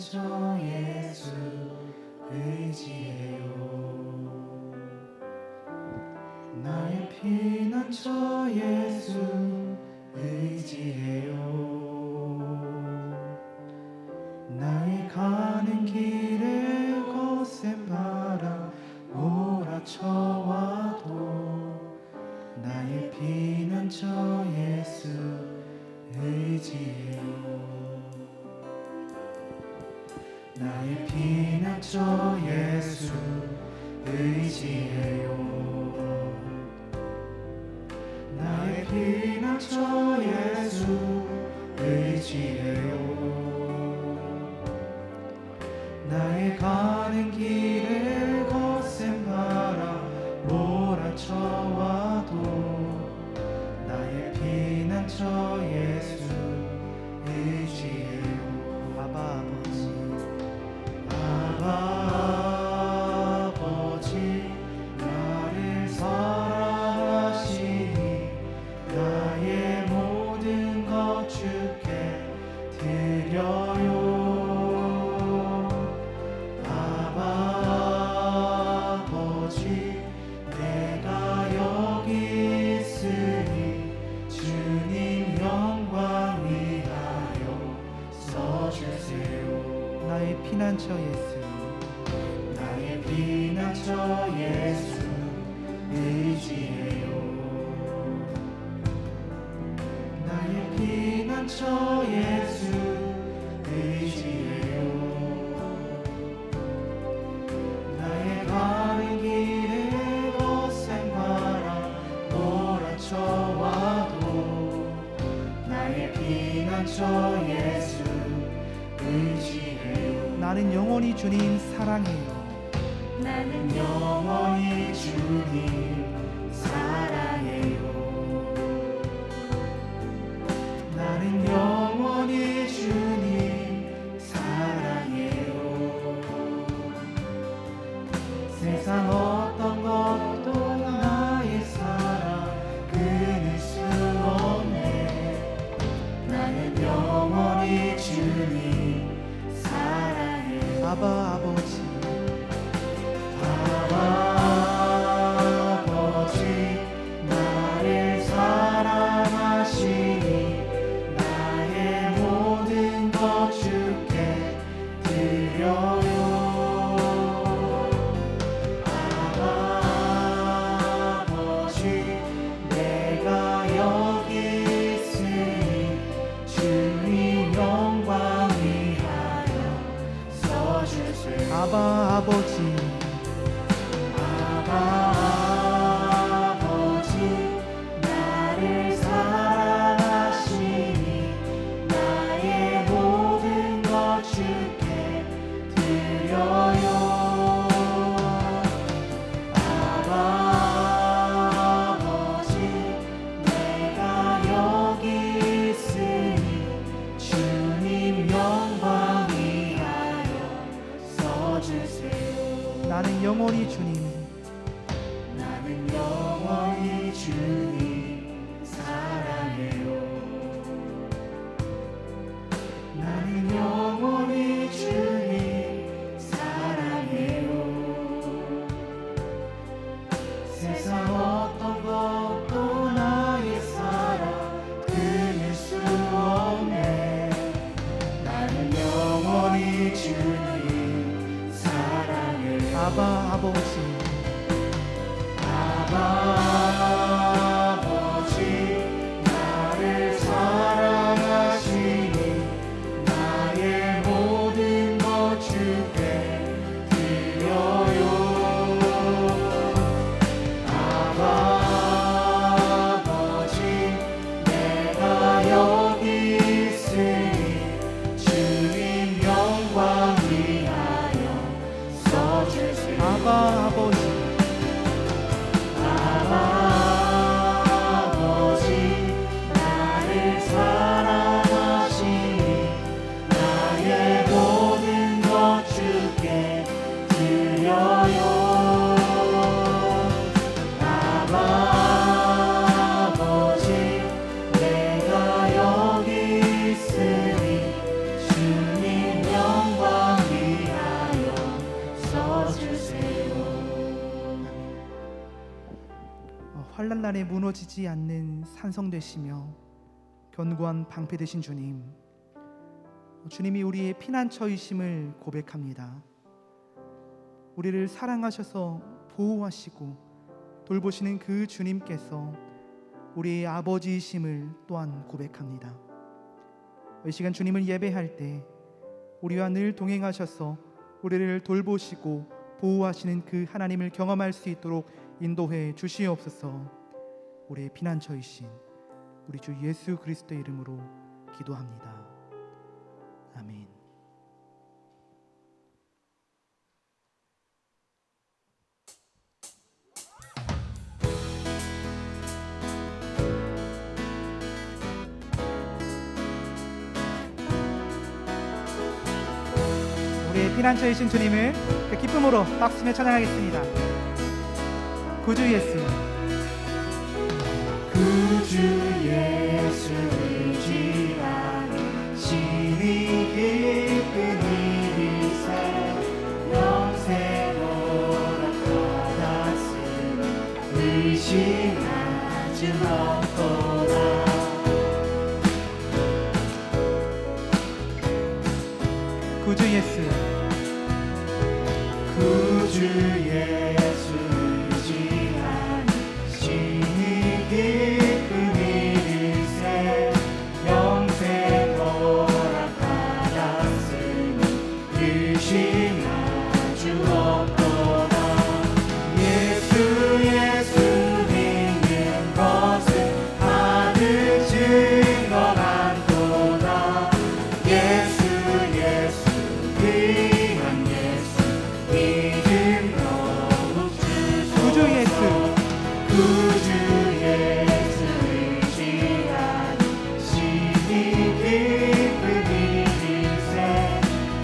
피난처 예수 의지해요. 나의 피난처 예수 의지해요. 나의 가는 길에 거센 바람 몰아쳐와도 나의 피난처 예수 의지해요. 나의 피난처 예수 의지해요. 나의 피난처 예수 의지해요. 나의 가는 길에 거센 바람 몰아쳐와도 나의 피난처 예수 의지해요. 아바 아버지 나를 사랑하시니 나의 모든 것 주께 드려요. 아버지 내가 여기 있으니 주님 영광 위하여 써주세요. 나의 피난처 예수 나의 피난처 예수 의지해요. 나의 피난처 예수 의지해요. 나의 가는 길에 거센 바람 몰아쳐와도 나의 피난처 예수 의지해요. 나는 영원히 주님 사랑해요. 나는 영원히 주님 사랑해요. 나는 영원히 주님 사랑해요. 세상 어떤 것도 나의 사랑 끊을 수 없네. 나는 영원히 주님 사랑해요. 아버지 아버지 나를 사랑하시니 나의 모든 것 주께 드려요. 아버지 내가 여기 있으니 주님 영광 위하여 써주세요. 아버지 아버지 나를 사랑하시니 나의 모든 것 주께 드려요. 아버지 내가 여기 있으니 주님 영광 위하여 써주세요. 나는 영원히 주님 나는 영원히 주님 사랑해요. 나는 영원히 주님 사랑해요. 세상 어떤 것도 나의 사랑 끊을 수 없네. 나는 영원히 주님 사랑해요. 아버지 안에 무너지지 않는 산성 되시며 견고한 방패 되신 주님, 주님이 우리의 피난처이심을 고백합니다. 우리를 사랑하셔서 보호하시고 돌보시는 그 주님께서 우리의 아버지이심을 또한 고백합니다. 이 시간 주님을 예배할 때 우리와 늘 동행하셔서 우리를 돌보시고 보호하시는 그 하나님을 경험할 수 있도록 인도해 주시옵소서. 우리의 피난처이신 우리 주 예수 그리스도의 이름으로 기도합니다. 아멘. 우리의 피난처이신 주님을 그 기쁨으로 박수며 찬양하겠습니다. 구주 예수, 구주 예수를 지나는 신이 기쁜 이리세 영생으로 받았으니 의심하지 없도다. 구주 예수, 구주 예수를 지나는 신이 기쁜 이리세 영생으로 받았으니 의심하지 없도다. 예수 예수 믿는 것은 하늘 증거한도다. 예수 예수 귀한 예수 믿음 더욱 주소서. 구주 예수, 구주 예수를 지나는 신이 기쁜 이리세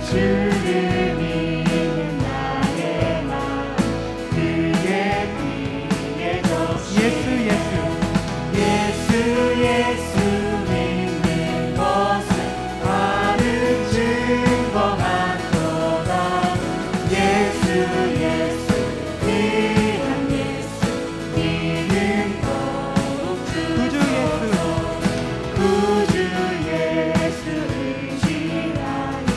주를 믿는 나의 마음 그의 피에 젖시. 예수 예수, 예수 예수 믿는 것은 하늘 증거한도다. 예수 예수 귀한 예수 믿음 더욱 구주 예수, 주소서. 구주 예수를 지나니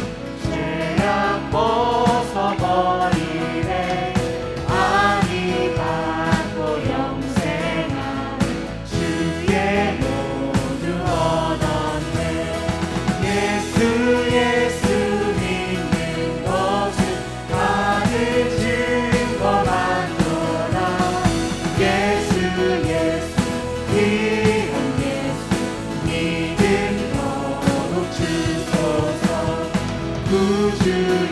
죄악 벗어버리네 아니 받고 영생하는 주의 모두 얻었네. 예수 예수 믿는 것은 하늘 증거한도다. 예수 예수 귀한 예수 믿음 더욱 주소서. 구주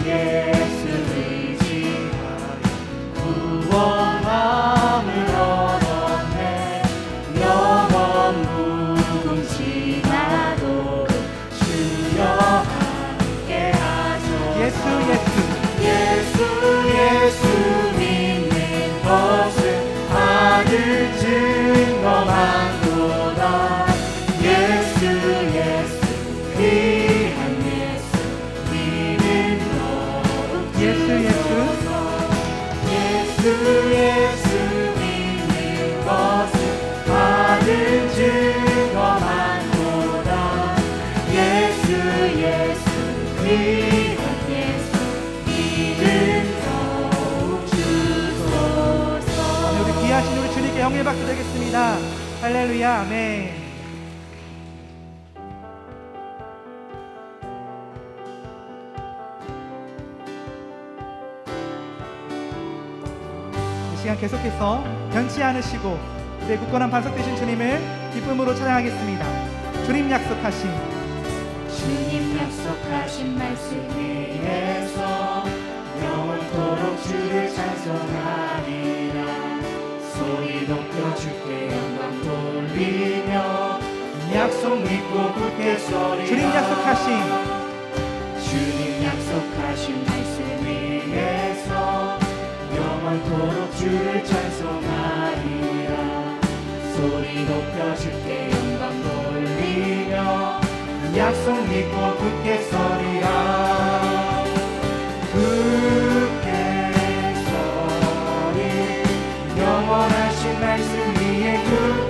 예수를 지나니 구원함을 얻었네. 영원 무궁지나도록 주여 함께 하소서. 예수 예수, 예수 예수 믿는 것은 하늘 증거한도다. 예수 예수 귀한 예수 믿음 더욱 예수 예수, 주소서. 예수 예수 믿는 것은 하늘 증거한도다. 예수 예수 귀한 예수 믿음 더욱 주소서. 우리 귀하신 우리 주님께 영예 박수 드리겠습니다. 할렐루야, 아멘. 이 시간 계속해서 변치 않으시고 우리의 굳건한 반석 되신 주님을 기쁨으로 찬양하겠습니다. 주님 약속하신 주님 약속하신 말씀 위에서 영원토록 주를 찬송하리라. 소리 높여 주께 영광 돌리며 약속 믿고 굳게 서리라. 주님 약속하신 주님 약속하신 말씀 위에서 영원토록 주를 찬송하리라. 소리 높여 주께 영광 돌리며 약속 믿고 굳게 서리라. 굳게 서리 영원하신 말씀 위에 굳게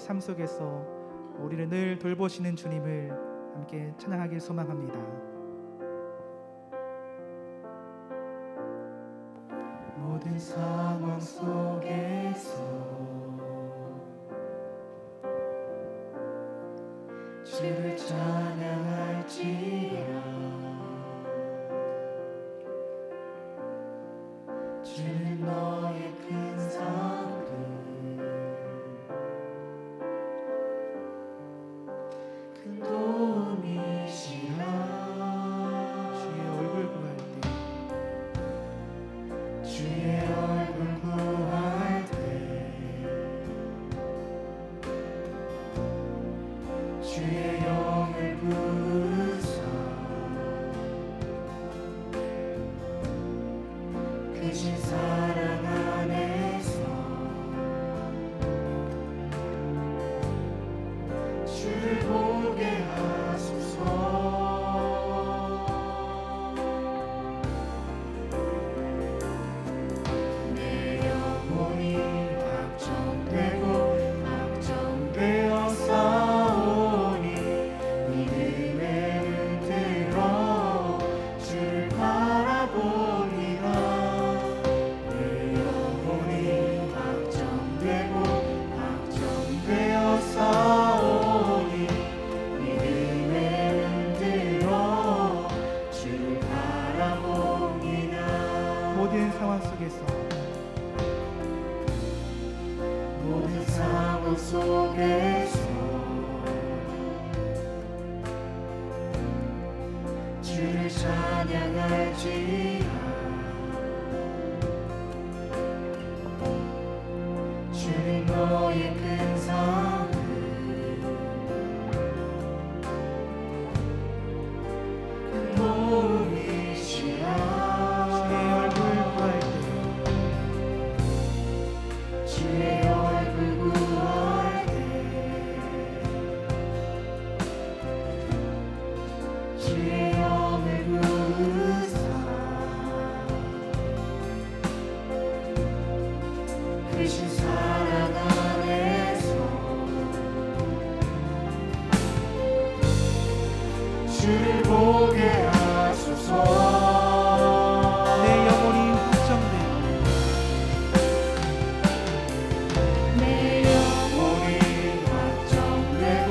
삶 속에서 우리를 늘 돌보시는 주님을 함께 찬양하길 소망합니다. 모든 상황 속에서 주를 찬양할지라. 주는 너의 큰 사랑을 큰 도움이시라. 주의 얼굴 구할 때 주의 얼굴 구할 때 주의 영을 부으사 크신 사랑 안에서 주를 보게 하소서. 내 영혼이 확정되고 확정되어 싸우니 믿음의 눈 들어 주를 바라봅니다. 내 영혼이 확정되고 확정되어 싸우니 믿음의 눈 들어 주를 바라봅니다. 모든 상황 속에서 모든 상황 속에서 주를 찬양할지라. 주는 너의 큰 사랑을 큰 도움이시라. 주의 얼굴 구할 때 주의 얼굴 구할 때 주의 영을 부으사 크신 사랑 안에서 주를 보게 하소서. 내 영혼이 확정되고 내 영혼이 확정되고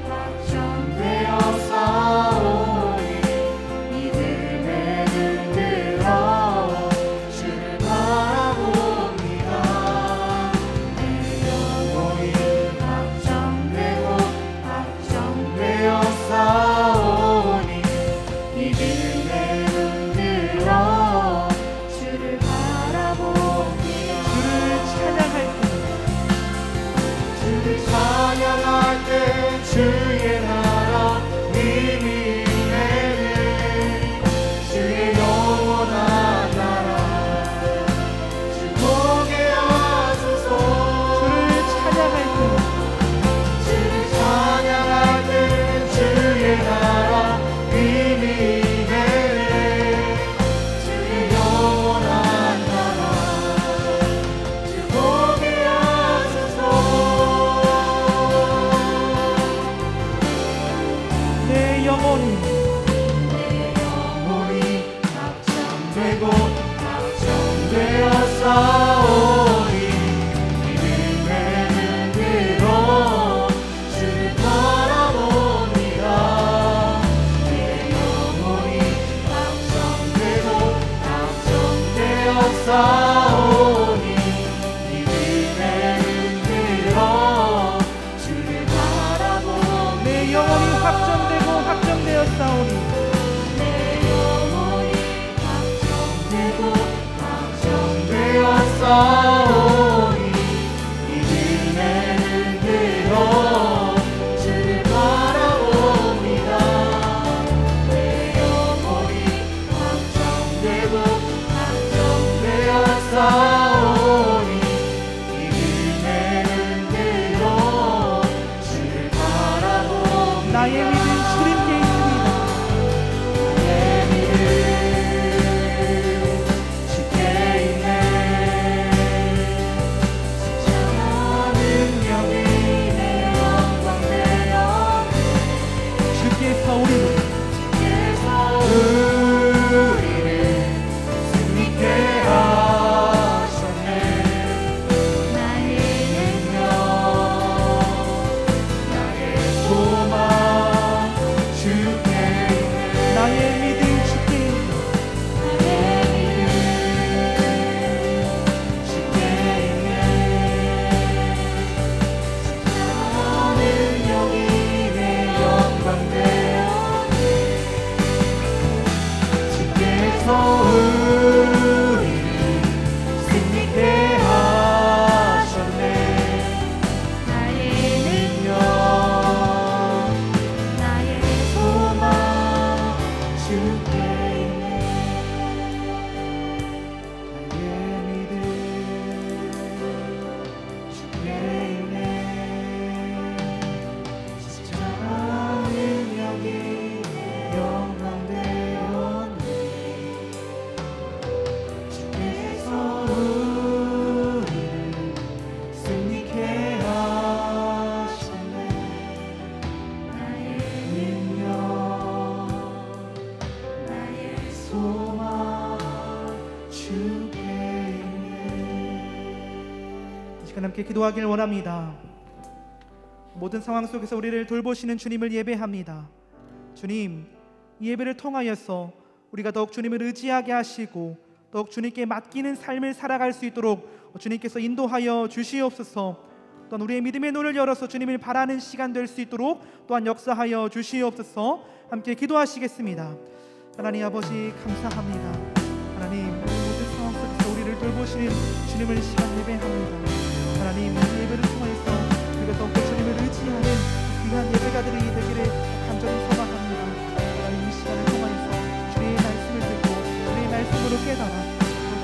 확정되어 싸우니 믿음의 눈 들어 주를 바라봅니다. 내 영혼이 확정되고 확정되어 싸우니 믿음의 눈 들어 주를 바라봅니다. 주를 찬양할 때 주를 찬양할 때 주의 나라 힘이 내네. 주의 영원한 나라 주 보게 하소서. 주를 찬양할 때 주를 찬양할 때 주의 나라 힘이 내네. 주의 영원한 나라 주 보게 하소서. 내 영혼이 내 영혼이 확정되고 확정되어 싸우니 믿음의 눈 들어 주를 바라봅니다. 내 영혼이 확정되고 확정되어 싸우니 믿음의 눈 들어 주를 바라봅니다. 내 영혼이 확정되고 확정되어 싸우니 내 영혼이 확정되고 확정되어 싸우니 믿음의 눈 들어 주를 바라봅니다. 내 영혼이 확정되고 확정되어 싸우니 믿음의 눈 들어 주를 바라봅니다. 나의 믿음 주님께 있습니다. 내 믿음 주께 있네. 십자가 능력이 내 함께 기도하길 원합니다. 모든 상황 속에서 우리를 돌보시는 주님을 예배합니다. 주님, 이 예배를 통하여서 우리가 더욱 주님을 의지하게 하시고 더욱 주님께 맡기는 삶을 살아갈 수 있도록 주님께서 인도하여 주시옵소서. 또한 우리의 믿음의 눈을 열어서 주님을 바라는 시간 될 수 있도록 또한 역사하여 주시옵소서. 함께 기도하시겠습니다. 하나님 아버지 감사합니다. 하나님, 모든 상황 속에서 우리를 돌보시는 주님을 시간 예배합니다. 하나님, 이 예배를 통해서 우리가 더욱 주님을 의지하는 귀한 예배가들이 되기를 간절히 소망합니다. 하나님, 이 시간을 통해서 주님의 말씀을 듣고 주님의 말씀으로 깨달아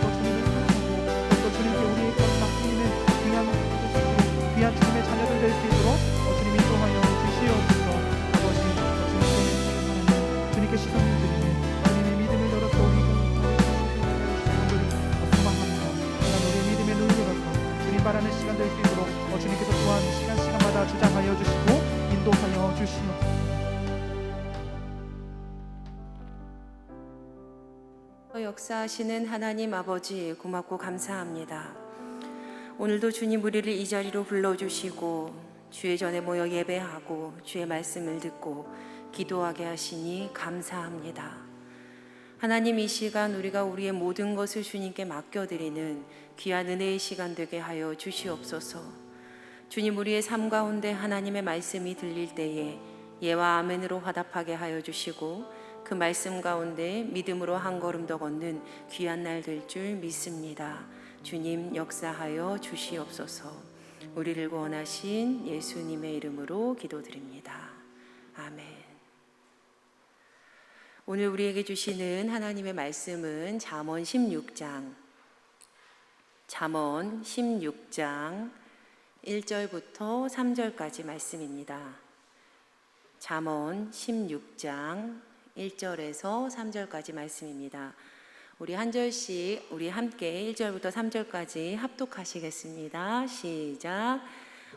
또 주님을 사랑하고 또 주님께 우리의 것 맡기는 귀한 주님의 자녀들 될 수 있도록 주님 인도하여 주시옵소서. 아버지, 주님께 시선을 드리는 주님의 믿음을 열어서 우리가 소망합니다. 하나님, 우리의 믿음의 눈을 열어서 주님 바라는 시간 될 수 있도록 주님께서 또한 시간마다 주장하여 주시고 인도하여 주시옵소서. 역사하시는 하나님 아버지, 고맙고 감사합니다. 오늘도 주님 우리를 이 자리로 불러주시고 주의 전에 모여 예배하고 주의 말씀을 듣고 기도하게 하시니 감사합니다. 하나님, 이 시간 우리가 우리의 모든 것을 주님께 맡겨드리는 귀한 은혜의 시간 되게 하여 주시옵소서. 주님, 우리의 삶 가운데 하나님의 말씀이 들릴 때에 예와 아멘으로 화답하게 하여 주시고 그 말씀 가운데 믿음으로 한 걸음 더 걷는 귀한 날 될 줄 믿습니다. 주님 역사하여 주시옵소서. 우리를 구원하신 예수님의 이름으로 기도드립니다. 아멘. 오늘 우리에게 주시는 하나님의 말씀은 잠언 16장 1절부터 3절까지 말씀입니다. 잠언 16장 1절에서 3절까지 말씀입니다. 우리 한 절씩 우리 함께 1절부터 3절까지 합독하시겠습니다. 시작.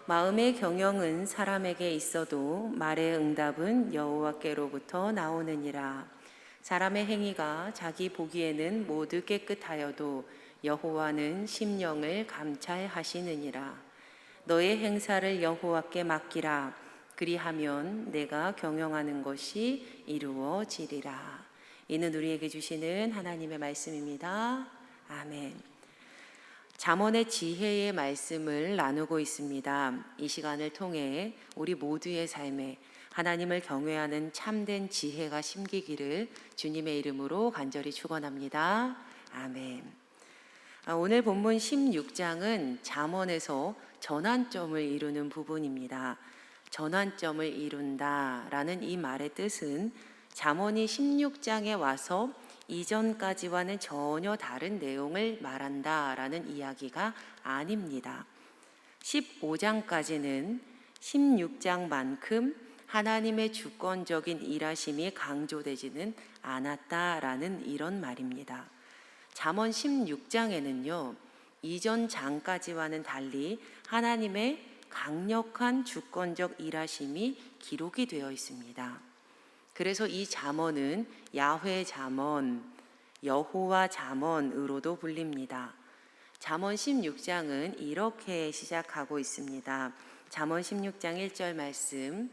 마음의 경영은 사람에게 있어도 말의 응답은 여호와께로부터 나오느니라. 사람의 행위가 자기 보기에는 모두 깨끗하여도 여호와는 심령을 감찰하시느니라. 너의 행사를 여호와께 맡기라. 그리하면 내가 경영하는 것이 이루어지리라. 이는 우리에게 주시는 하나님의 말씀입니다. 아멘. 잠언의 지혜의 말씀을 나누고 있습니다. 이 시간을 통해 우리 모두의 삶에 하나님을 경외하는 참된 지혜가 심기기를 주님의 이름으로 간절히 축원합니다. 아멘. 오늘 본문 16장은 잠언에서 전환점을 이루는 부분입니다. 전환점을 이룬다라는 이 말의 뜻은 잠언이 16장에 와서 이전까지와는 전혀 다른 내용을 말한다라는 이야기가 아닙니다. 15장까지는 16장만큼 하나님의 주권적인 일하심이 강조되지는 않았다라는 이런 말입니다. 잠언 16장에는요, 이전 장까지와는 달리 하나님의 강력한 주권적 일하심이 기록이 되어 있습니다. 그래서 이 잠언은 야훼 잠언, 여호와 잠언으로도 불립니다. 잠언 16장은 이렇게 시작하고 있습니다. 잠언 16장 1절 말씀.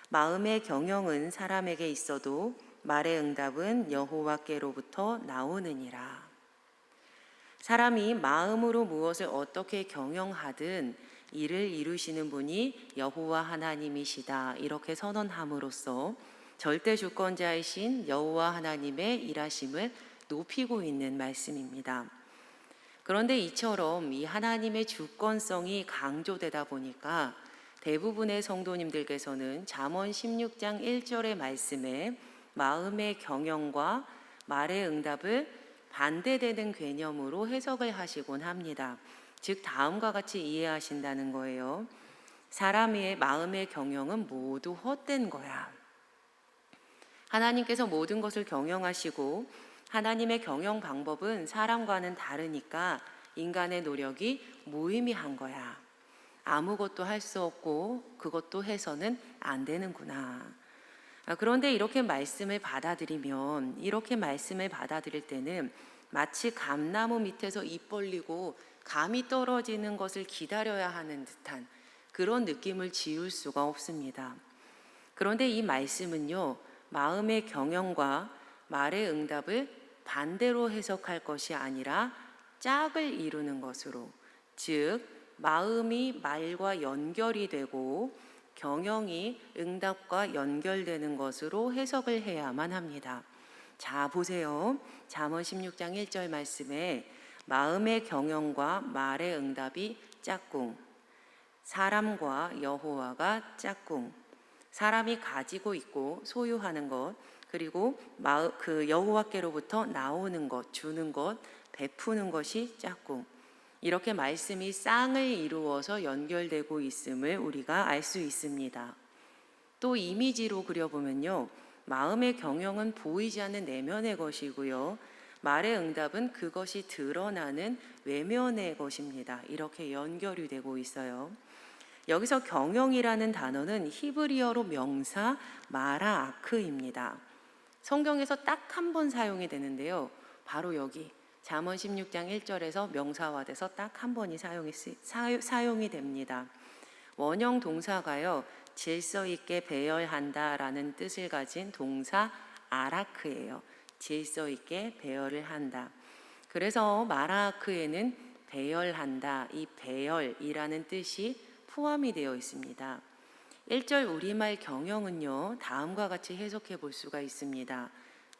마음의 경영은 사람에게 있어도 말의 응답은 여호와께로부터 나오느니라. 사람이 마음으로 무엇을 어떻게 경영하든 이를 이루시는 분이 여호와 하나님이시다, 이렇게 선언함으로써 절대 주권자이신 여호와 하나님의 일하심을 높이고 있는 말씀입니다. 그런데 이처럼 이 하나님의 주권성이 강조되다 보니까 대부분의 성도님들께서는 잠언 16장 1절의 말씀에 마음의 경영과 말의 응답을 반대되는 개념으로 해석을 하시곤 합니다. 즉 다음과 같이 이해하신다는 거예요. 사람의 마음의 경영은 모두 헛된 거야. 하나님께서 모든 것을 경영하시고 하나님의 경영 방법은 사람과는 다르니까 인간의 노력이 무의미한 거야. 아무것도 할 수 없고 그것도 해서는 안 되는구나. 그런데 이렇게 말씀을 받아들일 때는 마치 감나무 밑에서 입 벌리고 감이 떨어지는 것을 기다려야 하는 듯한 그런 느낌을 지울 수가 없습니다. 그런데 이 말씀은요, 마음의 경영과 말의 응답을 반대로 해석할 것이 아니라 짝을 이루는 것으로, 즉 마음이 말과 연결이 되고 경영이 응답과 연결되는 것으로 해석을 해야만 합니다. 자, 보세요. 잠언 16장 1절 말씀에 마음의 경영과 말의 응답이 짝꿍, 사람과 여호와가 짝꿍, 사람이 가지고 있고 소유하는 것, 그리고 그 여호와께로부터 나오는 것, 주는 것, 베푸는 것이 짝꿍. 이렇게 말씀이 쌍을 이루어서 연결되고 있음을 우리가 알 수 있습니다. 또 이미지로 그려보면요, 마음의 경영은 보이지 않는 내면의 것이고요, 말의 응답은 그것이 드러나는 외면의 것입니다. 이렇게 연결이 되고 있어요. 여기서 경영이라는 단어는 히브리어로 명사 마라아크입니다. 성경에서 딱 한 번 사용이 되는데요, 바로 여기 잠언 16장 1절에서 명사화돼서 딱 한 번이 사용이 됩니다. 원형 동사가요, 질서 있게 배열한다 라는 뜻을 가진 동사 아라크예요. 질서 있게 배열을 한다. 그래서 마라아크에는 배열한다, 이 배열이라는 뜻이 포함이 되어 있습니다. 1절 우리말 경영은요, 다음과 같이 해석해 볼 수가 있습니다.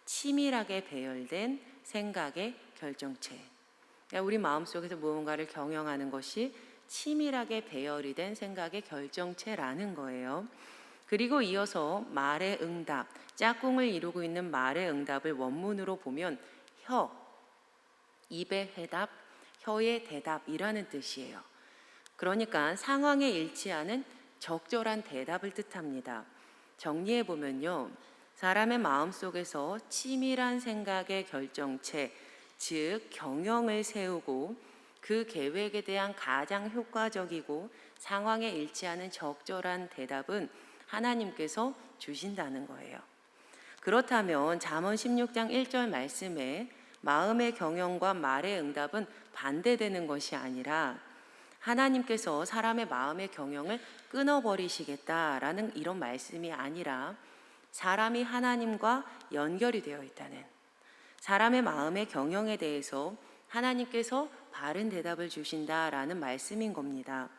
치밀하게 배열된 생각의 결정체. 그러니까 우리 마음속에서 무언가를 경영하는 것이 치밀하게 배열이 된 생각의 결정체라는 거예요. 그리고 이어서 말의 응답, 짝꿍을 이루고 있는 말의 응답을 원문으로 보면 입의 해답, 혀의 대답이라는 뜻이에요. 그러니까 상황에 일치하는 적절한 대답을 뜻합니다. 정리해 보면요, 사람의 마음속에서 치밀한 생각의 결정체, 즉 경영을 세우고 그 계획에 대한 가장 효과적이고 상황에 일치하는 적절한 대답은 하나님께서 주신다는 거예요. 그렇다면 잠언 16장 1절 말씀에 마음의 경영과 말의 응답은 반대되는 것이 아니라 하나님께서 사람의 마음의 경영을 끊어버리시겠다라는 이런 말씀이 아니라 사람이 하나님과 연결이 되어 있다는, 사람의 마음의 경영에 대해서 하나님께서 바른 대답을 주신다라는 말씀인 겁니다.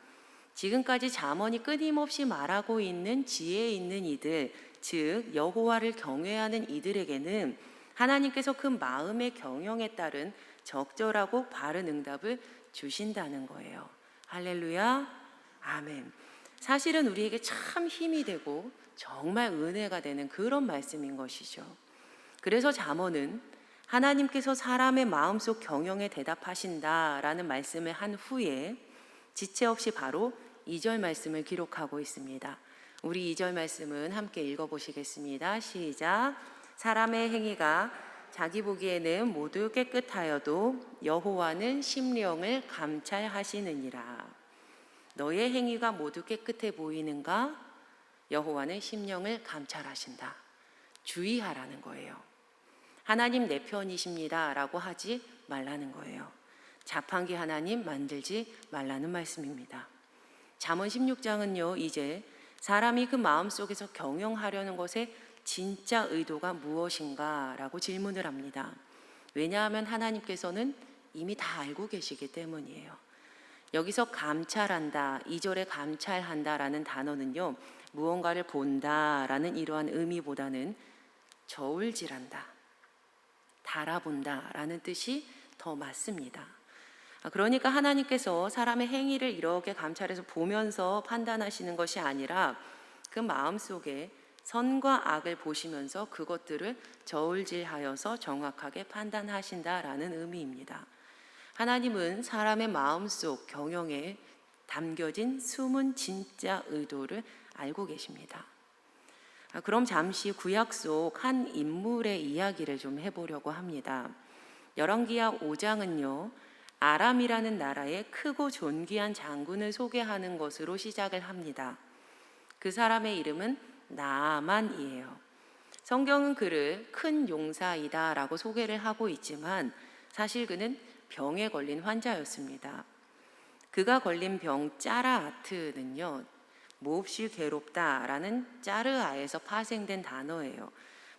지금까지 잠언이 끊임없이 말하고 있는 지혜 있는 이들, 즉 여호와를 경외하는 이들에게는 하나님께서 그 마음의 경영에 따른 적절하고 바른 응답을 주신다는 거예요. 할렐루야, 아멘. 사실은 우리에게 참 힘이 되고 정말 은혜가 되는 그런 말씀인 것이죠. 그래서 잠언은 하나님께서 사람의 마음속 경영에 대답하신다라는 말씀을 한 후에 지체 없이 바로 2절 말씀을 기록하고 있습니다. 우리 2절 말씀은 함께 읽어보시겠습니다. 시작. 사람의 행위가 자기 보기에는 모두 깨끗하여도 여호와는 심령을 감찰하시느니라. 너의 행위가 모두 깨끗해 보이는가? 여호와는 심령을 감찰하신다. 주의하라는 거예요. 하나님 내 편이십니다 라고 하지 말라는 거예요. 자판기 하나님 만들지 말라는 말씀입니다. 잠언 16장은요, 이제 사람이 그 마음속에서 경영하려는 것에 진짜 의도가 무엇인가 라고 질문을 합니다. 왜냐하면 하나님께서는 이미 다 알고 계시기 때문이에요. 여기서 감찰한다, 2절에 감찰한다라는 단어는요, 무언가를 본다라는 이러한 의미보다는 저울질한다, 달아본다라는 뜻이 더 맞습니다. 그러니까 하나님께서 사람의 행위를 이렇게 감찰해서 보면서 판단하시는 것이 아니라 그 마음속에 선과 악을 보시면서 그것들을 저울질하여서 정확하게 판단하신다라는 의미입니다. 하나님은 사람의 마음속 경영에 담겨진 숨은 진짜 의도를 알고 계십니다. 그럼 잠시 구약 속 한 인물의 이야기를 좀 해보려고 합니다. 열왕기하 5장은요, 아람이라는 나라의 크고 존귀한 장군을 소개하는 것으로 시작을 합니다. 그 사람의 이름은 나아만이에요. 성경은 그를 큰 용사이다 라고 소개를 하고 있지만 사실 그는 병에 걸린 환자였습니다. 그가 걸린 병 짜라아트는요, 몹시 괴롭다라는 짜르아에서 파생된 단어예요.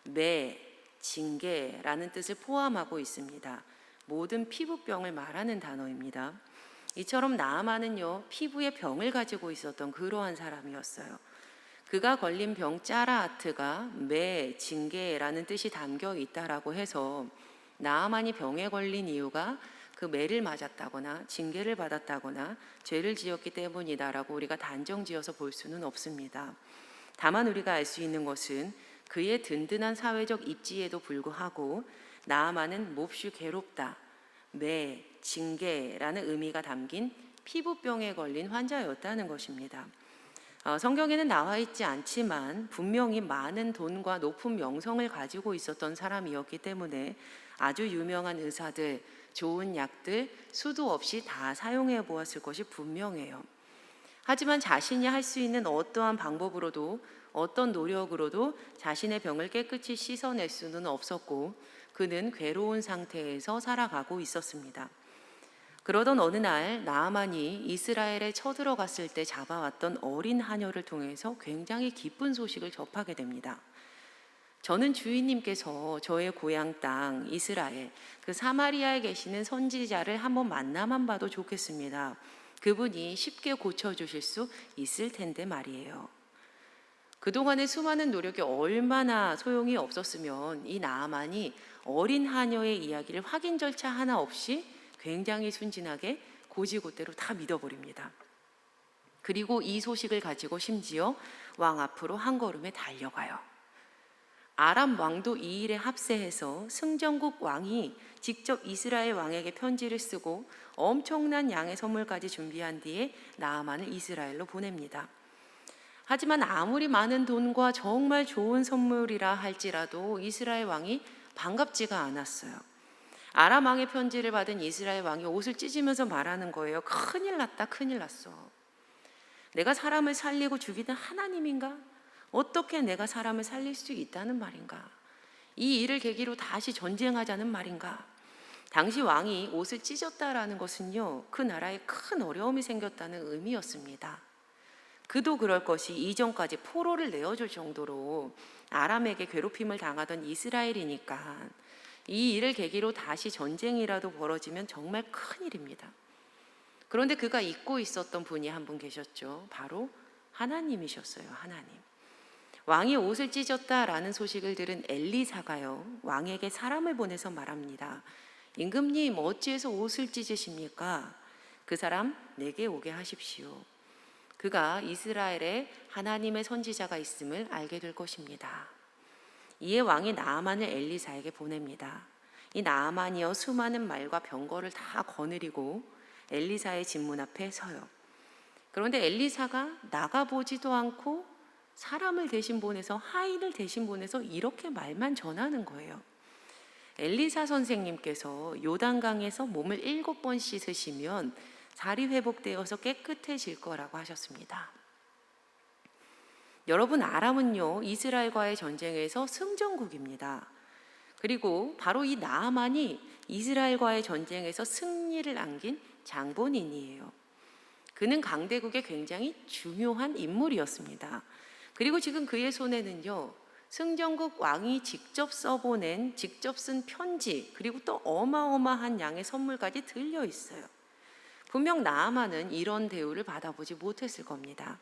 매, 징계라는 뜻을 포함하고 있습니다. 모든 피부병을 말하는 단어입니다. 이처럼 나아만은요, 피부의 병을 가지고 있었던 그러한 사람이었어요. 그가 걸린 병 짜라아트가 매, 징계라는 뜻이 담겨 있다라고 해서 나아만이 병에 걸린 이유가 그 매를 맞았다거나 징계를 받았다거나 죄를 지었기 때문이다라고 우리가 단정지어서 볼 수는 없습니다. 다만 우리가 알 수 있는 것은 그의 든든한 사회적 입지에도 불구하고 나아만은 몹시 괴롭다, 매, 징계라는 의미가 담긴 피부병에 걸린 환자였다는 것입니다. 성경에는 나와 있지 않지만 분명히 많은 돈과 높은 명성을 가지고 있었던 사람이었기 때문에 아주 유명한 의사들, 좋은 약들 수도 없이 다 사용해 보았을 것이 분명해요. 하지만 자신이 할 수 있는 어떠한 방법으로도 어떤 노력으로도 자신의 병을 깨끗이 씻어낼 수는 없었고 그는 괴로운 상태에서 살아가고 있었습니다. 그러던 어느 날 나아만이 이스라엘에 쳐들어갔을 때 잡아왔던 어린 하녀를 통해서 굉장히 기쁜 소식을 접하게 됩니다. 저는 주인님께서 저의 고향 땅 이스라엘 그 사마리아에 계시는 선지자를 한번 만나만 봐도 좋겠습니다. 그분이 쉽게 고쳐주실 수 있을 텐데 말이에요. 그동안의 수많은 노력이 얼마나 소용이 없었으면 이 나아만이 어린 하녀의 이야기를 확인 절차 하나 없이 굉장히 순진하게 고지고대로 다 믿어버립니다. 그리고 이 소식을 가지고 심지어 왕 앞으로 한 걸음에 달려가요. 아람 왕도 이 일에 합세해서 승전국 왕이 직접 이스라엘 왕에게 편지를 쓰고 엄청난 양의 선물까지 준비한 뒤에 나아만을 이스라엘로 보냅니다. 하지만 아무리 많은 돈과 정말 좋은 선물이라 할지라도 이스라엘 왕이 반갑지가 않았어요. 아람 왕의 편지를 받은 이스라엘 왕이 옷을 찢으면서 말하는 거예요. 큰일 났다, 큰일 났어. 내가 사람을 살리고 죽이는 하나님인가? 어떻게 내가 사람을 살릴 수 있다는 말인가? 이 일을 계기로 다시 전쟁하자는 말인가? 당시 왕이 옷을 찢었다라는 것은요, 그 나라에 큰 어려움이 생겼다는 의미였습니다. 그도 그럴 것이 이전까지 포로를 내어줄 정도로 아람에게 괴롭힘을 당하던 이스라엘이니까 이 일을 계기로 다시 전쟁이라도 벌어지면 정말 큰일입니다. 그런데 그가 잊고 있었던 분이 한 분 계셨죠. 바로 하나님이셨어요. 하나님. 왕이 옷을 찢었다라는 소식을 들은 엘리사가요, 왕에게 사람을 보내서 말합니다. 임금님, 어찌해서 옷을 찢으십니까? 그 사람 내게 오게 하십시오. 그가 이스라엘에 하나님의 선지자가 있음을 알게 될 것입니다. 이에 왕이 나아만을 엘리사에게 보냅니다. 이 나아만이여 수많은 말과 병거를 다 거느리고 엘리사의 집문 앞에 서요. 그런데 엘리사가 나가보지도 않고 사람을 대신 보내서, 하인을 대신 보내서 이렇게 말만 전하는 거예요. 엘리사 선생님께서 요단강에서 몸을 7번 씻으시면 살이 회복되어서 깨끗해질 거라고 하셨습니다. 여러분, 아람은요, 이스라엘과의 전쟁에서 승전국입니다. 그리고 바로 이 나아만이 이스라엘과의 전쟁에서 승리를 안긴 장본인이에요. 그는 강대국의 굉장히 중요한 인물이었습니다. 그리고 지금 그의 손에는요, 승전국 왕이 직접 써보낸, 직접 쓴 편지, 그리고 또 어마어마한 양의 선물까지 들려 있어요. 분명 나아만은 이런 대우를 받아보지 못했을 겁니다.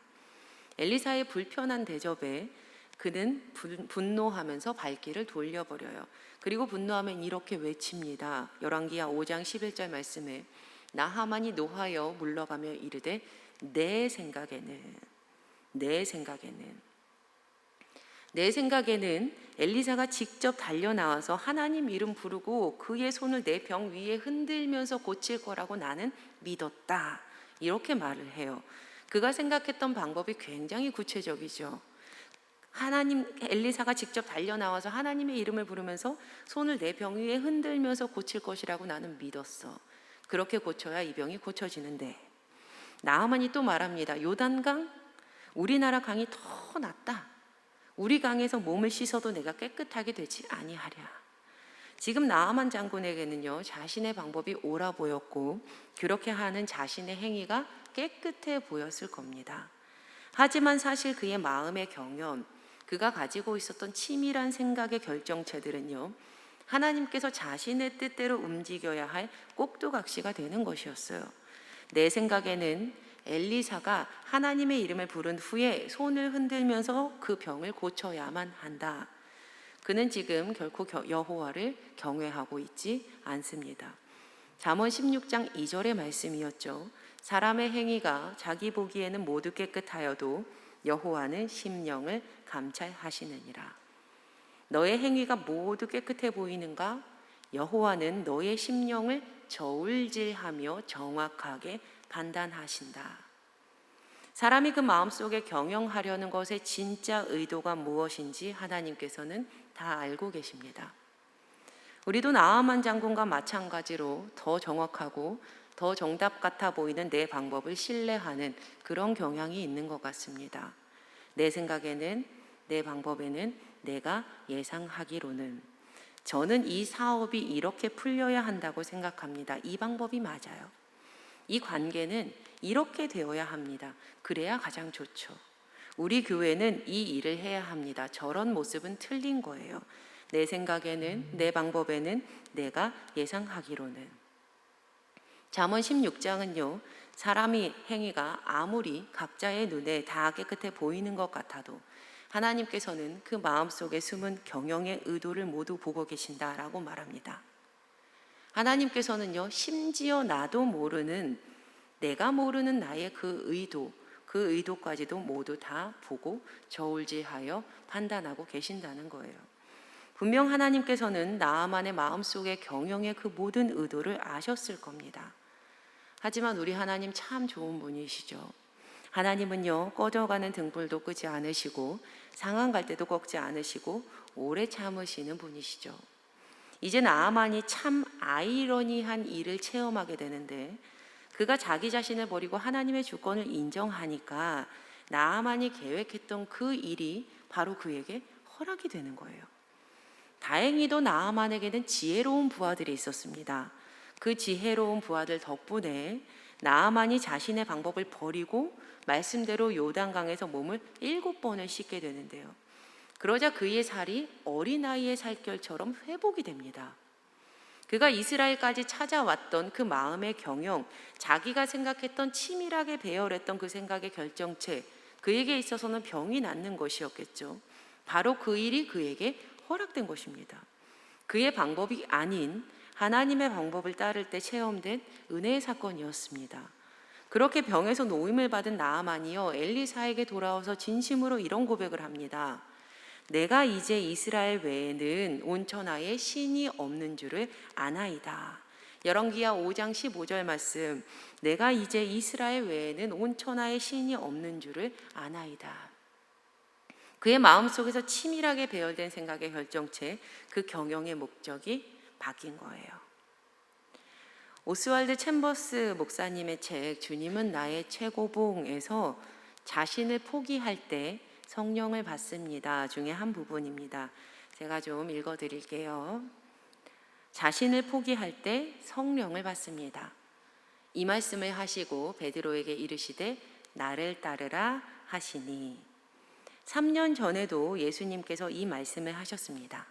엘리사의 불편한 대접에 그는 분노하면서 발길을 돌려버려요. 그리고 분노하면 이렇게 외칩니다. 열왕기하 5장 11절 말씀에 나하만이 노하여 물러가며 이르되 내 생각에는 엘리사가 직접 달려나와서 하나님 이름 부르고 그의 손을 내 병 위에 흔들면서 고칠 거라고 나는 믿었다. 이렇게 말을 해요. 그가 생각했던 방법이 굉장히 구체적이죠. 엘리사가 직접 달려나와서 하나님의 이름을 부르면서 손을 내 병 위에 흔들면서 고칠 것이라고 나는 믿었어. 그렇게 고쳐야 이 병이 고쳐지는데. 나아만이 또 말합니다. 요단강? 우리나라 강이 더 낫다. 우리 강에서 몸을 씻어도 내가 깨끗하게 되지 아니하랴. 지금 나아만 장군에게는요, 자신의 방법이 옳아 보였고 그렇게 하는 자신의 행위가 깨끗해 보였을 겁니다. 하지만 사실 그의 마음의 경험, 그가 가지고 있었던 치밀한 생각의 결정체들은요, 하나님께서 자신의 뜻대로 움직여야 할 꼭두각시가 되는 것이었어요. 내 생각에는 엘리사가 하나님의 이름을 부른 후에 손을 흔들면서 그 병을 고쳐야만 한다. 그는 지금 결코 여호와를 경외하고 있지 않습니다. 잠언 16장 2절의 말씀이었죠. 사람의 행위가 자기 보기에는 모두 깨끗하여도 여호와는 심령을 감찰하시느니라. 너의 행위가 모두 깨끗해 보이는가? 여호와는 너의 심령을 저울질하며 정확하게 판단하신다. 사람이 그 마음속에 경영하려는 것의 진짜 의도가 무엇인지 하나님께서는 다 알고 계십니다. 우리도 나아만 장군과 마찬가지로 더 정확하고 더 정답 같아 보이는 내 방법을 신뢰하는 그런 경향이 있는 것 같습니다. 내 생각에는, 내 방법에는, 내가 예상하기로는 저는 이 사업이 이렇게 풀려야 한다고 생각합니다. 이 방법이 맞아요. 이 관계는 이렇게 되어야 합니다. 그래야 가장 좋죠. 우리 교회는 이 일을 해야 합니다. 저런 모습은 틀린 거예요. 내 생각에는, 내 방법에는, 내가 예상하기로는. 잠언 16장은요, 사람의 행위가 아무리 각자의 눈에 다 깨끗해 보이는 것 같아도 하나님께서는 그 마음속에 숨은 경영의 의도를 모두 보고 계신다라고 말합니다. 하나님께서는요, 심지어 나도 모르는, 내가 모르는 나의 그 의도까지도 모두 다 보고 저울질하여 판단하고 계신다는 거예요. 분명 하나님께서는 나아만의 마음속의 경영의 그 모든 의도를 아셨을 겁니다. 하지만 우리 하나님 참 좋은 분이시죠. 하나님은요, 꺼져가는 등불도 끄지 않으시고 상한 갈 때도 꺾지 않으시고 오래 참으시는 분이시죠. 이제 나아만이 참 아이러니한 일을 체험하게 되는데, 그가 자기 자신을 버리고 하나님의 주권을 인정하니까 나아만이 계획했던 그 일이 바로 그에게 허락이 되는 거예요. 다행히도 나아만에게는 지혜로운 부하들이 있었습니다. 그 지혜로운 부하들 덕분에 나아만이 자신의 방법을 버리고 말씀대로 요단강에서 몸을 7번을 씻게 되는데요. 그러자 그의 살이 어린아이의 살결처럼 회복이 됩니다. 그가 이스라엘까지 찾아왔던 그 마음의 경영, 자기가 생각했던 치밀하게 배열했던 그 생각의 결정체, 그에게 있어서는 병이 낫는 것이었겠죠. 바로 그 일이 그에게 허락된 것입니다. 그의 방법이 아닌 하나님의 방법을 따를 때 체험된 은혜의 사건이었습니다. 그렇게 병에서 노임을 받은 나아만이요, 엘리사에게 돌아와서 진심으로 이런 고백을 합니다. 내가 이제 이스라엘 외에는 온 천하에 신이 없는 줄을 아나이다. 열왕기하 5장 15절 말씀, 내가 이제 이스라엘 외에는 온 천하에 신이 없는 줄을 아나이다. 그의 마음속에서 치밀하게 배열된 생각의 결정체, 그 경영의 목적이 바뀐 거예요. 오스왈드 챔버스 목사님의 책 주님은 나의 최고봉에서 자신을 포기할 때 성령을 받습니다 중에 한 부분입니다. 제가 좀 읽어드릴게요. 자신을 포기할 때 성령을 받습니다. 이 말씀을 하시고 베드로에게 이르시되 나를 따르라 하시니, 3년 전에도 예수님께서 이 말씀을 하셨습니다.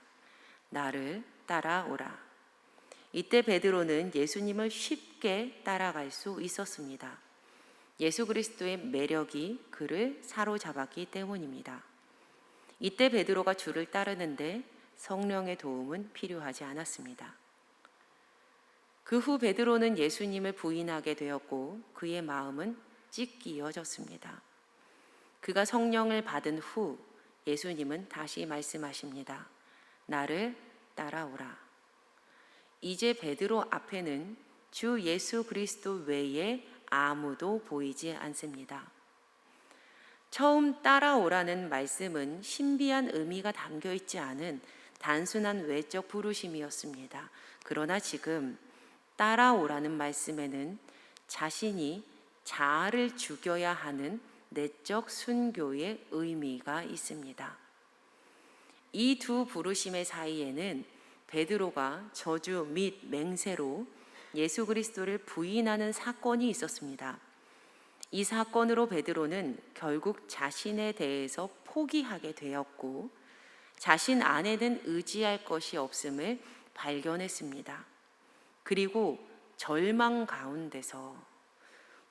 나를 따라오라. 이때 베드로는 예수님을 쉽게 따라갈 수 있었습니다. 예수 그리스도의 매력이 그를 사로잡았기 때문입니다. 이때 베드로가 주를 따르는데 성령의 도움은 필요하지 않았습니다. 그 후 베드로는 예수님을 부인하게 되었고 그의 마음은 찢기어졌습니다. 그가 성령을 받은 후 예수님은 다시 말씀하십니다. 나를 따라오라. 이제 베드로 앞에는 주 예수 그리스도 외에 아무도 보이지 않습니다. 처음 따라오라는 말씀은 신비한 의미가 담겨 있지 않은 단순한 외적 부르심이었습니다. 그러나 지금 따라오라는 말씀에는 자신이 자아를 죽여야 하는 내적 순교의 의미가 있습니다. 이 두 부르심의 사이에는 베드로가 저주 및 맹세로 예수 그리스도를 부인하는 사건이 있었습니다. 이 사건으로 베드로는 결국 자신에 대해서 포기하게 되었고 자신 안에는 의지할 것이 없음을 발견했습니다. 그리고 절망 가운데서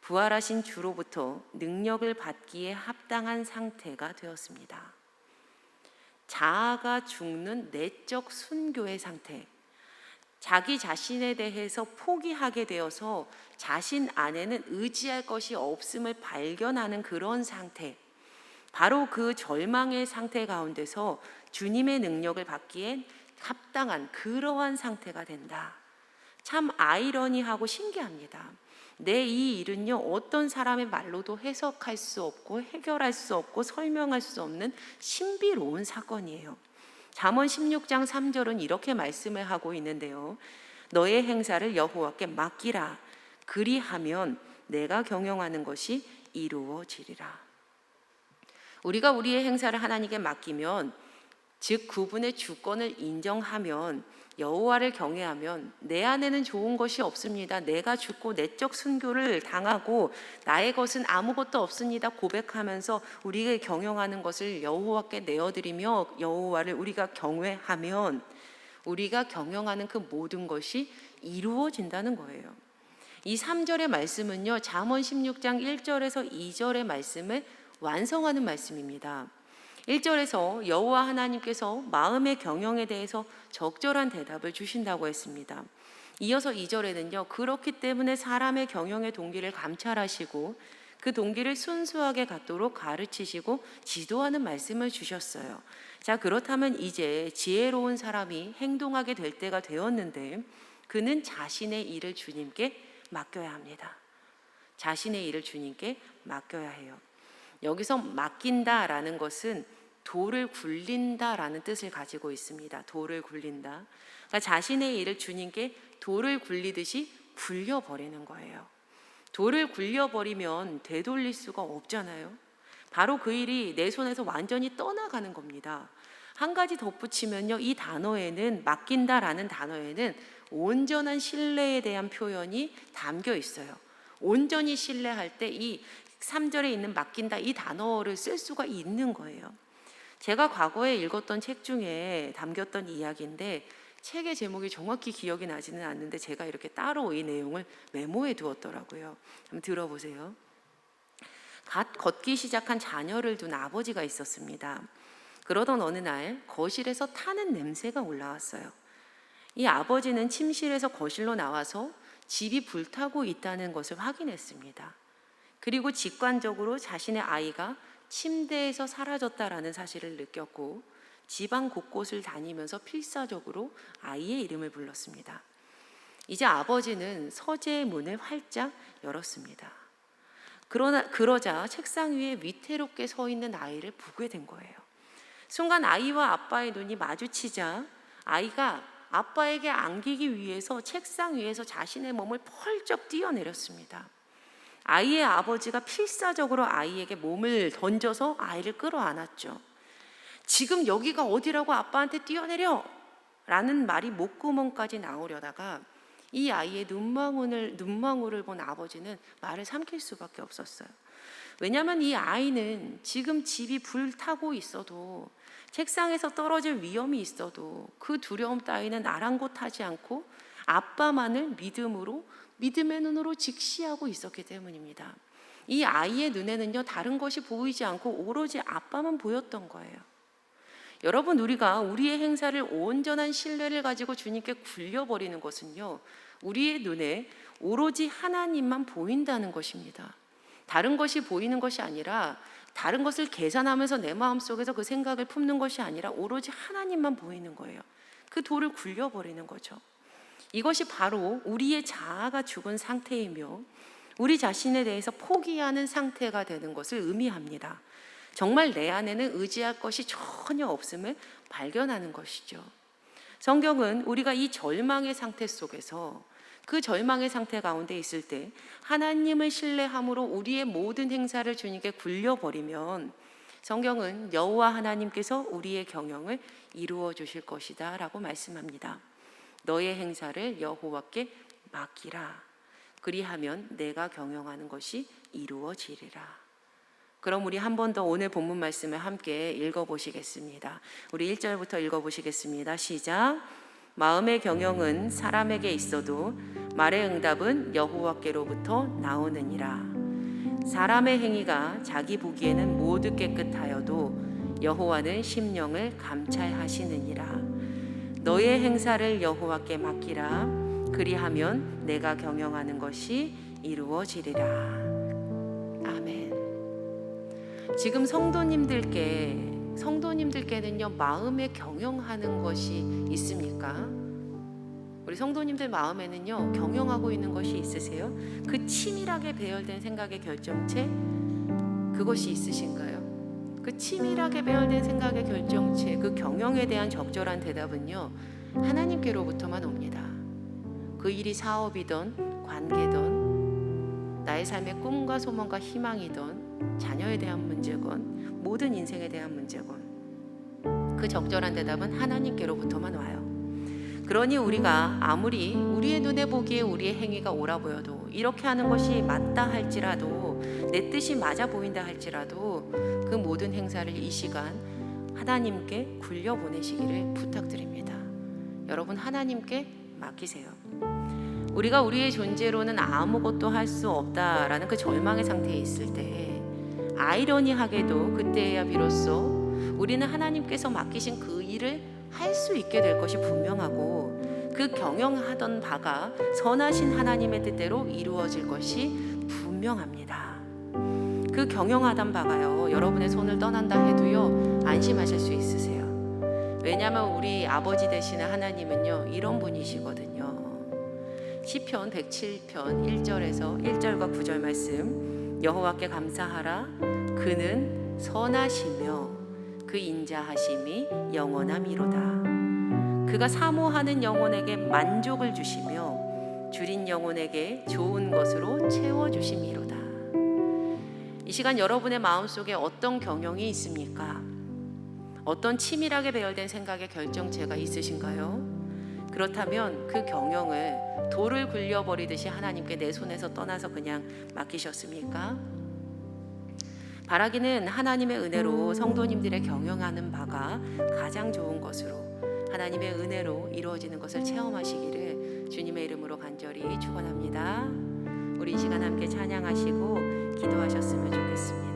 부활하신 주로부터 능력을 받기에 합당한 상태가 되었습니다. 자아가 죽는 내적 순교의 상태, 자기 자신에 대해서 포기하게 되어서 자신 안에는 의지할 것이 없음을 발견하는 그런 상태, 바로 그 절망의 상태 가운데서 주님의 능력을 받기엔 합당한 그러한 상태가 된다. 참 아이러니하고 신기합니다. 내 이 일은요, 어떤 사람의 말로도 해석할 수 없고 해결할 수 없고 설명할 수 없는 신비로운 사건이에요. 잠언 16장 3절은 이렇게 말씀을 하고 있는데요. 너의 행사를 여호와께 맡기라. 그리하면 내가 경영하는 것이 이루어지리라. 우리가 우리의 행사를 하나님께 맡기면, 즉 그분의 주권을 인정하면, 여호와를 경외하면 내 안에는 좋은 것이 없습니다. 내가 죽고 내적 순교를 당하고 나의 것은 아무것도 없습니다. 고백하면서 우리가 경영하는 것을 여호와께 내어드리며 여호와를 우리가 경외하면 우리가 경영하는 그 모든 것이 이루어진다는 거예요. 이 3절의 말씀은요, 잠언 16장 1절에서 2절의 말씀을 완성하는 말씀입니다. 1절에서 여호와 하나님께서 마음의 경영에 대해서 적절한 대답을 주신다고 했습니다. 이어서 2절에는요, 그렇기 때문에 사람의 경영의 동기를 감찰하시고 그 동기를 순수하게 갖도록 가르치시고 지도하는 말씀을 주셨어요. 자, 그렇다면 이제 지혜로운 사람이 행동하게 될 때가 되었는데 그는 자신의 일을 주님께 맡겨야 합니다. 자신의 일을 주님께 맡겨야 해요. 여기서 맡긴다라는 것은 돌을 굴린다라는 뜻을 가지고 있습니다. 돌을 굴린다. 그러니까 자신의 일을 주님께 돌을 굴리듯이 굴려버리는 거예요. 돌을 굴려버리면 되돌릴 수가 없잖아요. 바로 그 일이 내 손에서 완전히 떠나가는 겁니다. 한 가지 덧붙이면요, 이 단어에는, 맡긴다라는 단어에는 온전한 신뢰에 대한 표현이 담겨 있어요. 온전히 신뢰할 때 이 3절에 있는 맡긴다 이 단어를 쓸 수가 있는 거예요. 제가 과거에 읽었던 책 중에 담겼던 이야기인데 책의 제목이 정확히 기억이 나지는 않는데 제가 이렇게 따로 이 내용을 메모해 두었더라고요. 한번 들어보세요. 갓 걷기 시작한 자녀를 둔 아버지가 있었습니다. 그러던 어느 날 거실에서 타는 냄새가 올라왔어요. 이 아버지는 침실에서 거실로 나와서 집이 불타고 있다는 것을 확인했습니다. 그리고 직관적으로 자신의 아이가 침대에서 사라졌다라는 사실을 느꼈고 집안 곳곳을 다니면서 필사적으로 아이의 이름을 불렀습니다. 이제 아버지는 서재의 문을 활짝 열었습니다. 그러자 책상 위에 위태롭게 서 있는 아이를 보게 된 거예요. 순간 아이와 아빠의 눈이 마주치자 아이가 아빠에게 안기기 위해서 책상 위에서 자신의 몸을 펄쩍 뛰어내렸습니다. 아이의 아버지가 필사적으로 아이에게 몸을 던져서 아이를 끌어안았죠. 지금 여기가 어디라고 아빠한테 뛰어내려! 라는 말이 목구멍까지 나오려다가 이 아이의 눈망울을 본 아버지는 말을 삼킬 수밖에 없었어요. 왜냐하면 이 아이는 지금 집이 불타고 있어도 책상에서 떨어질 위험이 있어도 그 두려움 따위는 아랑곳하지 않고 아빠만을 믿음의 눈으로 직시하고 있었기 때문입니다. 이 아이의 눈에는요, 다른 것이 보이지 않고 오로지 아빠만 보였던 거예요. 여러분, 우리가 우리의 행사를 온전한 신뢰를 가지고 주님께 굴려버리는 것은요, 우리의 눈에 오로지 하나님만 보인다는 것입니다. 다른 것이 보이는 것이 아니라, 다른 것을 계산하면서 내 마음속에서 그 생각을 품는 것이 아니라 오로지 하나님만 보이는 거예요. 그 돌을 굴려버리는 거죠. 이것이 바로 우리의 자아가 죽은 상태이며 우리 자신에 대해서 포기하는 상태가 되는 것을 의미합니다. 정말 내 안에는 의지할 것이 전혀 없음을 발견하는 것이죠. 성경은 우리가 이 절망의 상태 속에서, 그 절망의 상태 가운데 있을 때 하나님을 신뢰함으로 우리의 모든 행사를 주님께 굴려버리면 성경은 여호와 하나님께서 우리의 경영을 이루어 주실 것이다 라고 말씀합니다. 너의 행사를 여호와께 맡기라. 그리하면 내가 경영하는 것이 이루어지리라. 그럼 우리 한 번 더 오늘 본문 말씀을 함께 읽어보시겠습니다. 우리 1절부터 읽어보시겠습니다. 시작. 마음의 경영은 사람에게 있어도 말의 응답은 여호와께로부터 나오느니라. 사람의 행위가 자기 보기에는 모두 깨끗하여도 여호와는 심령을 감찰하시느니라. 너의 행사를 여호와께 맡기라. 그리하면 내가 경영하는 것이 이루어지리라. 아멘. 지금 성도님들께는요 마음에 경영하는 것이 있습니까? 우리 성도님들 마음에는요 경영하고 있는 것이 있으세요? 그 치밀하게 배열된 생각의 결정체 그것이 있으신가요? 그 치밀하게 배열된 생각의 결정체, 그 경영에 대한 적절한 대답은요 하나님께로부터만 옵니다. 그 일이 사업이든 관계든 나의 삶의 꿈과 소망과 희망이든 자녀에 대한 문제건 모든 인생에 대한 문제건 그 적절한 대답은 하나님께로부터만 와요. 그러니 우리가 아무리 우리의 눈에 보기에 우리의 행위가 옳아 보여도 이렇게 하는 것이 맞다 할지라도 내 뜻이 맞아 보인다 할지라도 그 모든 행사를 이 시간 하나님께 굴려보내시기를 부탁드립니다. 여러분 하나님께 맡기세요. 우리가 우리의 존재로는 아무것도 할 수 없다라는 그 절망의 상태에 있을 때 아이러니하게도 그때야 비로소 우리는 하나님께서 맡기신 그 일을 할 수 있게 될 것이 분명하고 그 경영하던 바가 선하신 하나님의 뜻대로 이루어질 것이 분명합니다. 그 경영하던 바가요 여러분의 손을 떠난다 해도요 안심하실 수 있으세요. 왜냐하면 우리 아버지 되시는 하나님은요 이런 분이시거든요. 시편 107편 1절과 9절 말씀 여호와께 감사하라. 그는 선하시며 그 인자하심이 영원함이로다. 그가 사모하는 영혼에게 만족을 주시며 줄인 영혼에게 좋은 것으로 채워주심이로다. 이 시간 여러분의 마음속에 어떤 경영이 있습니까? 어떤 치밀하게 배열된 생각의 결정체가 있으신가요? 그렇다면 그 경영을 돌을 굴려버리듯이 하나님께 내 손에서 떠나서 그냥 맡기셨습니까? 바라기는 하나님의 은혜로 성도님들의 경영하는 바가 가장 좋은 것으로 하나님의 은혜로 이루어지는 것을 체험하시기를 주님의 이름으로 간절히 축원합니다. 우리 이 시간 함께 찬양하시고 기도하셨으면 좋겠습니다.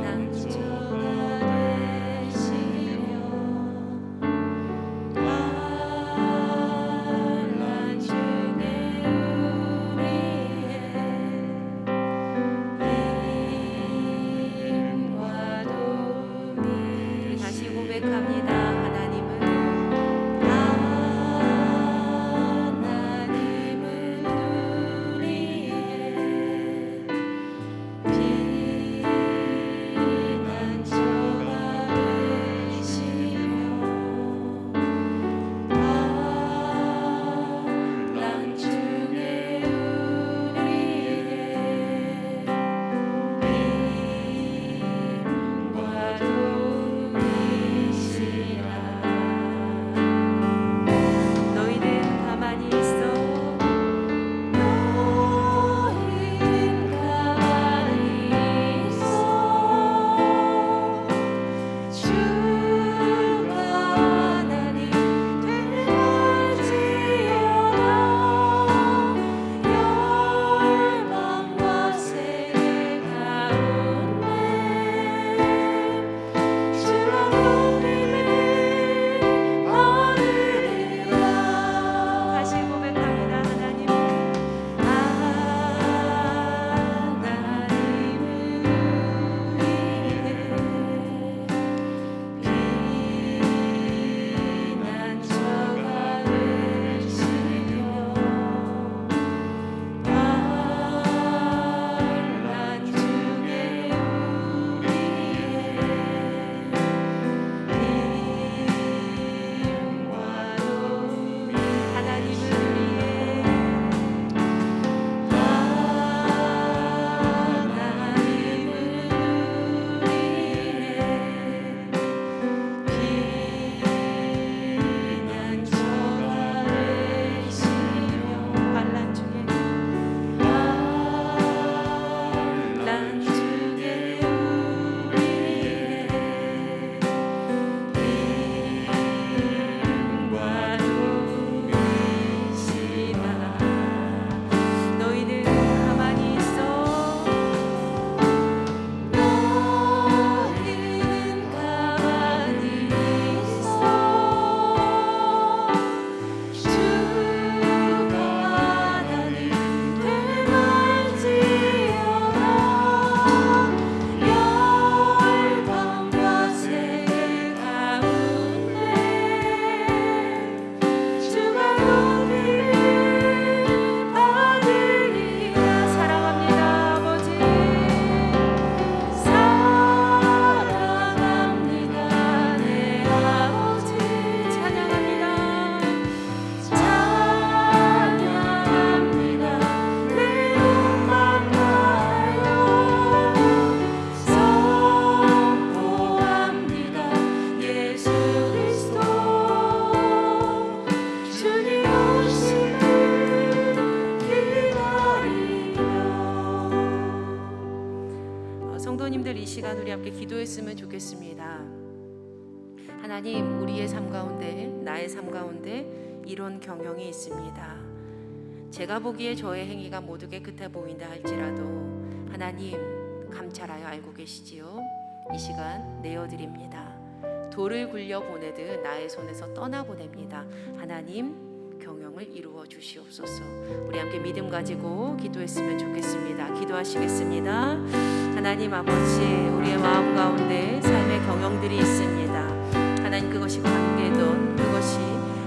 난 저가 되시 경영들 이 시간 우리 함께 기도했으면 좋겠습니다. 하나님, 우리의 삶 가운데, 나의 삶 가운데 이런 경영이 있습니다. 제가 보기에 저의 행위가 모두 깨끗해 보인다 할지라도 하나님 감찰하여 알고 계시지요. 이 시간 내어드립니다. 돌을 굴려 보내듯 나의 손에서 떠나보냅니다. 하나님 경영을 이루어 주시옵소서. 우리 함께 믿음 가지고 기도했으면 좋겠습니다. 기도하시겠습니다. 하나님 아버지, 우리의 마음 가운데 삶의 경영들이 있습니다. 하나님, 그것이 관계든, 그것이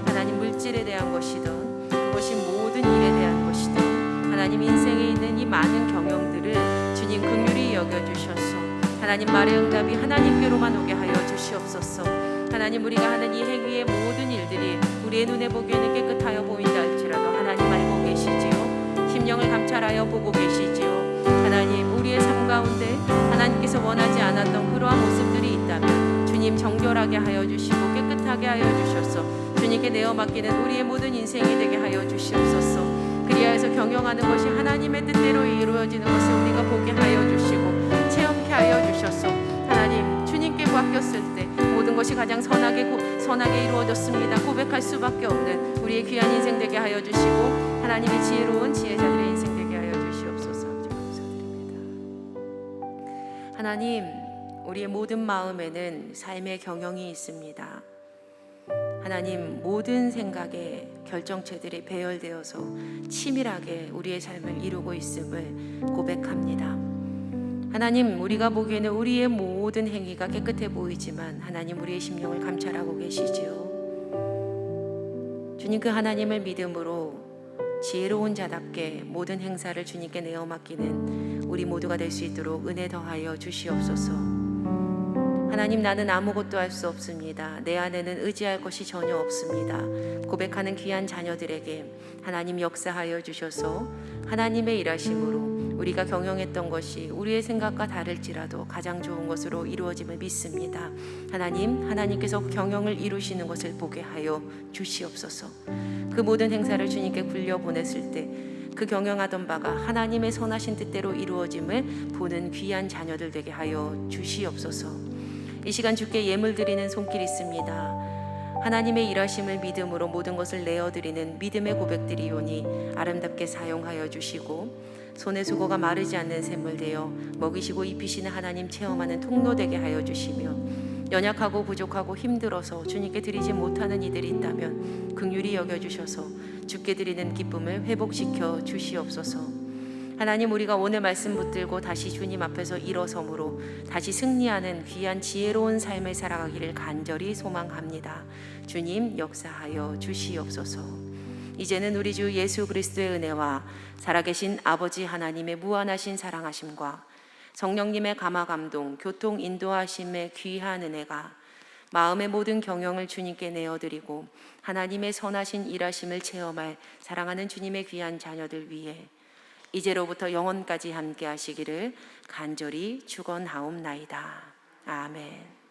하나님 물질에 대한 것이든, 그것이 모든 일에 대한 것이든, 하나님 인생에 있는 이 많은 경영들을 주님 긍휼히 여겨주셔서 하나님 말의 응답이 하나님께로만 오게 하여 주시옵소서. 하나님, 우리가 하는 이 행위의 모든 일들이 우리의 눈에 보기에는 깨끗하여 보인다 할지라도 하나님 알고 계시지요. 심령을 감찰하여 보고 계시지요. 하나님, 우리의 삶 가운데 하나님께서 원하지 않았던 그러한 모습들이 있다면 주님 정결하게 하여 주시고 깨끗하게 하여 주셔서 주님께 내어 맡기는 우리의 모든 인생이 되게 하여 주시옵소서. 그리하여서 경영하는 것이 하나님의 뜻대로 이루어지는 것을 우리가 보게 하여 주시고 체험케 하여 주셔서 하나님, 주님께 맡겼을 때 모든 것이 가장 선하게 이루어졌습니다 고백할 수밖에 없는 우리의 귀한 인생 되게 하여 주시고 하나님의 지혜로운 지혜자들의 인생 되게 하여 주시옵소서. 감사드립니다. 하나님, 우리의 모든 마음에는 삶의 경영이 있습니다. 하나님, 모든 생각에 결정체들이 배열되어서 치밀하게 우리의 삶을 이루고 있음을 고백합니다. 하나님, 우리가 보기에는 우리의 모든 행위가 깨끗해 보이지만 하나님, 우리의 심령을 감찰하고 계시지요. 주님, 그 하나님을 믿음으로 지혜로운 자답게 모든 행사를 주님께 내어 맡기는 우리 모두가 될 수 있도록 은혜 더하여 주시옵소서. 하나님, 나는 아무것도 할 수 없습니다. 내 안에는 의지할 것이 전혀 없습니다. 고백하는 귀한 자녀들에게 하나님 역사하여 주셔서 하나님의 일하심으로 우리가 경영했던 것이 우리의 생각과 다를지라도 가장 좋은 것으로 이루어짐을 믿습니다. 하나님, 하나님께서 경영을 이루시는 것을 보게 하여 주시옵소서. 그 모든 행사를 주님께 굴려보냈을 때 그 경영하던 바가 하나님의 선하신 뜻대로 이루어짐을 보는 귀한 자녀들 되게 하여 주시옵소서. 이 시간 주께 예물 드리는 손길이 있습니다. 하나님의 일하심을 믿음으로 모든 것을 내어드리는 믿음의 고백드리오니 아름답게 사용하여 주시고 손의 수고가 마르지 않는 샘물 되어 먹이시고 입히시는 하나님 체험하는 통로 되게 하여 주시며 연약하고 부족하고 힘들어서 주님께 드리지 못하는 이들이 있다면 긍휼히 여겨주셔서 주께 드리는 기쁨을 회복시켜 주시옵소서. 하나님, 우리가 오늘 말씀 붙들고 다시 주님 앞에서 일어섬으로 다시 승리하는 귀한 지혜로운 삶을 살아가기를 간절히 소망합니다. 주님 역사하여 주시옵소서. 이제는 우리 주 예수 그리스도의 은혜와 살아계신 아버지 하나님의 무한하신 사랑하심과 성령님의 감화 감동 교통 인도하심의 귀한 은혜가 마음의 모든 경영을 주님께 내어드리고 하나님의 선하신 일하심을 체험할 사랑하는 주님의 귀한 자녀들 위해 이제로부터 영원까지 함께 하시기를 간절히 축원하옵나이다. 아멘.